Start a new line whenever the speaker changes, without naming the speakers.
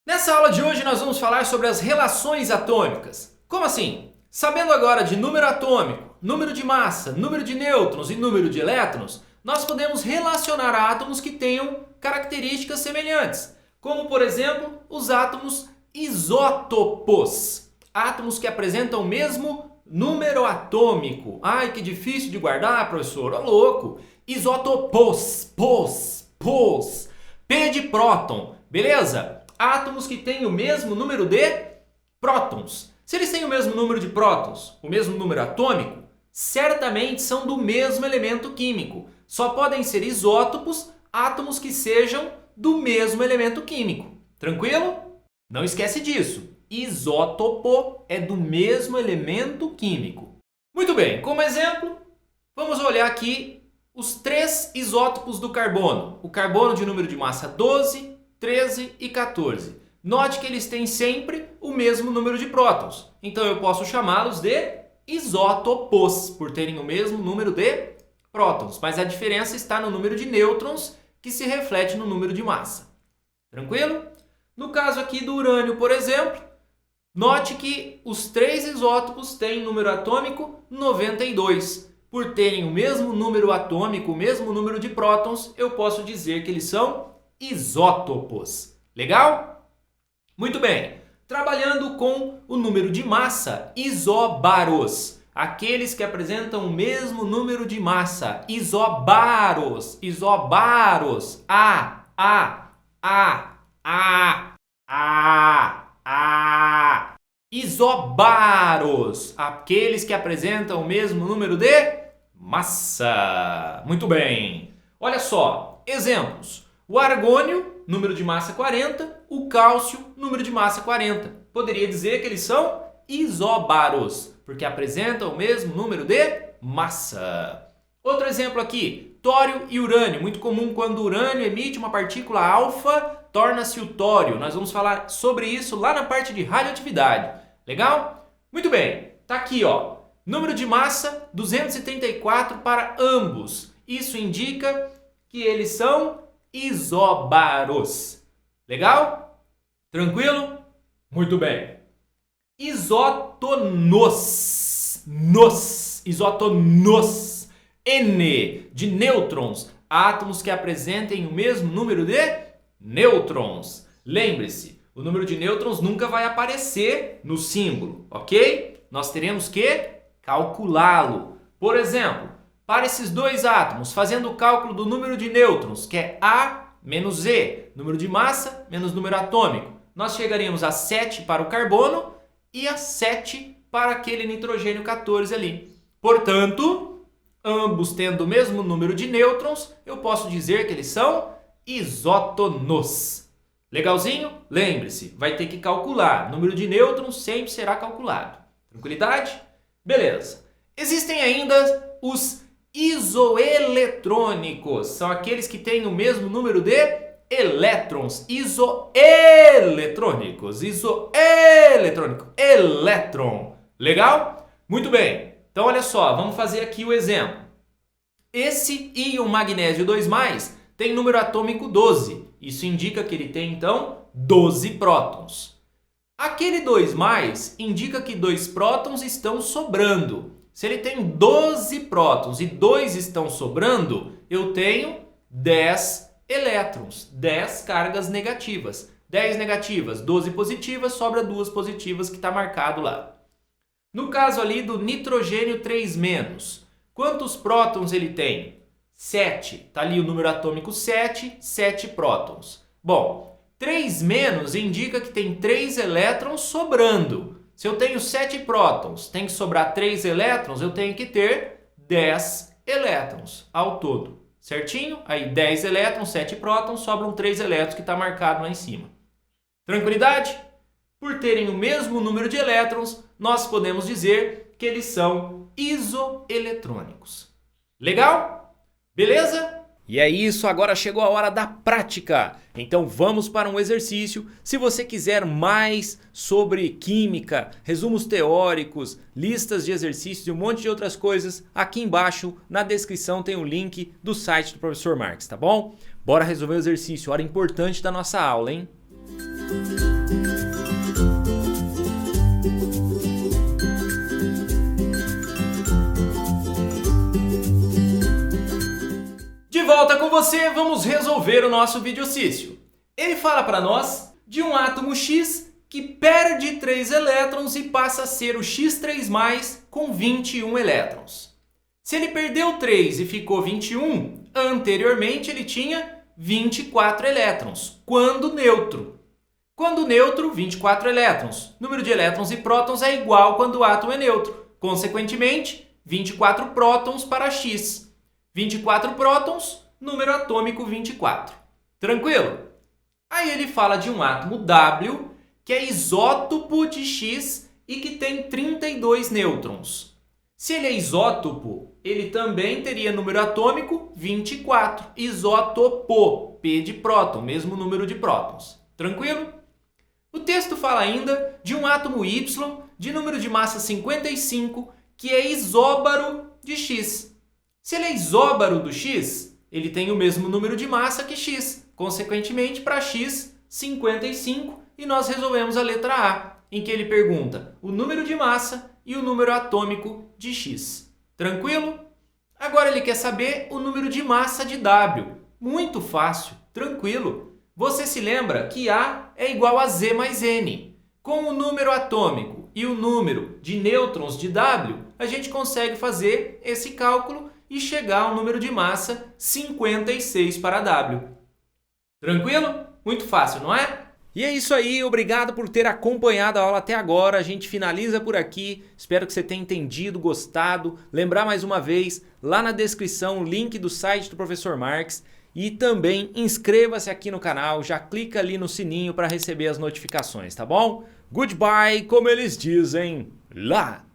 Nessa aula de hoje nós vamos falar sobre as relações atômicas. Como assim? Sabendo agora de número atômico, número de massa, número de nêutrons e número de elétrons, nós podemos relacionar átomos que tenham características semelhantes, como por exemplo os átomos isótopos, átomos que apresentam o mesmo número atômico. Ai, que difícil de guardar, professor, ô louco! Isótopos, P de próton, beleza? Átomos que têm o mesmo número de prótons. Se eles têm o mesmo número de prótons, o mesmo número atômico, certamente são do mesmo elemento químico. Só podem ser isótopos átomos que sejam do mesmo elemento químico. Tranquilo? Não esquece disso. Isótopo é do mesmo elemento químico. Muito bem, como exemplo, vamos olhar aqui os três isótopos do carbono. O carbono de número de massa 12, 13 e 14. Note que eles têm sempre o mesmo número de prótons. Então eu posso chamá-los de isótopos, por terem o mesmo número de prótons. Mas a diferença está no número de nêutrons, que se reflete no número de massa. Tranquilo? No caso aqui do urânio, por exemplo, note que os três isótopos têm número atômico 92. Por terem o mesmo número atômico, o mesmo número de prótons, eu posso dizer que eles são isótopos. Legal? Muito bem. Trabalhando com o número de massa, isóbaros. Aqueles que apresentam o mesmo número de massa. Isóbaros. Isóbaros. Isobaros. Aqueles que apresentam o mesmo número de massa. Muito bem. Olha só. Exemplos. O argônio, número de massa 40. O cálcio, número de massa 40. Poderia dizer que eles são isóbaros, porque apresentam o mesmo número de massa. Outro exemplo aqui, tório e urânio. Muito comum quando o urânio emite uma partícula alfa, torna-se o tório. Nós vamos falar sobre isso lá na parte de radioatividade. Legal? Muito bem. Tá aqui, ó. Número de massa 234 para ambos. Isso indica que eles são isóbaros. Legal? Tranquilo? Muito bem. Isótonos. Isótonos. N de nêutrons. Átomos que apresentem o mesmo número de nêutrons. Lembre-se, o número de nêutrons nunca vai aparecer no símbolo, ok? Nós teremos que calculá-lo. Por exemplo, para esses dois átomos, fazendo o cálculo do número de nêutrons, que é A menos E, número de massa menos número atômico, nós chegaríamos a 7 para o carbono e a 7 para aquele nitrogênio 14 ali. Portanto, ambos tendo o mesmo número de nêutrons, eu posso dizer que eles são isótonos. Legalzinho? Lembre-se, vai ter que calcular. O número de nêutrons sempre será calculado. Tranquilidade? Beleza. Existem ainda os isoeletrônicos. São aqueles que têm o mesmo número de elétrons. Isoeletrônicos. Isoeletrônico. Elétron. Legal? Muito bem. Então, olha só. Vamos fazer aqui o exemplo. Esse íon magnésio 2+, tem número atômico 12. Isso indica que ele tem, então, 12 prótons. Aquele 2+, indica que 2 prótons estão sobrando. Se ele tem 12 prótons e 2 estão sobrando, eu tenho 10 elétrons, 10 cargas negativas. 10 negativas, 12 positivas, sobra 2 positivas que está marcado lá. No caso ali do nitrogênio 3-, quantos prótons ele tem? 7. Está ali o número atômico 7, 7 prótons. Bom, 3- indica que tem 3 elétrons sobrando. Se eu tenho 7 prótons, tem que sobrar 3 elétrons, eu tenho que ter 10 elétrons ao todo. Certinho? Aí 10 elétrons, 7 prótons, sobram 3 elétrons que está marcado lá em cima. Tranquilidade? Por terem o mesmo número de elétrons, nós podemos dizer que eles são isoeletrônicos. Legal? Beleza? E é isso, agora chegou a hora da prática. Então vamos para um exercício. Se você quiser mais sobre química, resumos teóricos, listas de exercícios e um monte de outras coisas, aqui embaixo na descrição tem o link do site do Professor Marques, tá bom? Bora resolver o exercício, hora importante da nossa aula, hein? você, vamos resolver o nosso videocício. Ele fala para nós de um átomo X que perde 3 elétrons e passa a ser o X3+, com 21 elétrons. Se ele perdeu 3 e ficou 21, anteriormente ele tinha 24 elétrons, quando neutro. Quando neutro, 24 elétrons. Número de elétrons e prótons é igual quando o átomo é neutro. Consequentemente, 24 prótons para X. 24 prótons, número atômico 24. Tranquilo? Aí ele fala de um átomo W, que é isótopo de X e que tem 32 nêutrons. Se ele é isótopo, ele também teria número atômico 24. Isótopo, P de próton, mesmo número de prótons. Tranquilo? O texto fala ainda de um átomo Y de número de massa 55, que é isóbaro de X. Se ele é isóbaro do X, ele tem o mesmo número de massa que X. Consequentemente, para X, 55, e nós resolvemos a letra A, em que ele pergunta o número de massa e o número atômico de X. Tranquilo? Agora ele quer saber o número de massa de W. Muito fácil, tranquilo. Você se lembra que A é igual a Z mais N. Com o número atômico e o número de nêutrons de W, a gente consegue fazer esse cálculo e chegar ao número de massa 56 para W. Tranquilo? Muito fácil, não é? E é isso aí, obrigado por ter acompanhado a aula até agora. A gente finaliza por aqui. Espero que você tenha entendido, gostado. Lembrar mais uma vez, lá na descrição, o link do site do Professor Marx. E também inscreva-se aqui no canal, já clica ali no sininho para receber as notificações, tá bom? Goodbye, como eles dizem lá!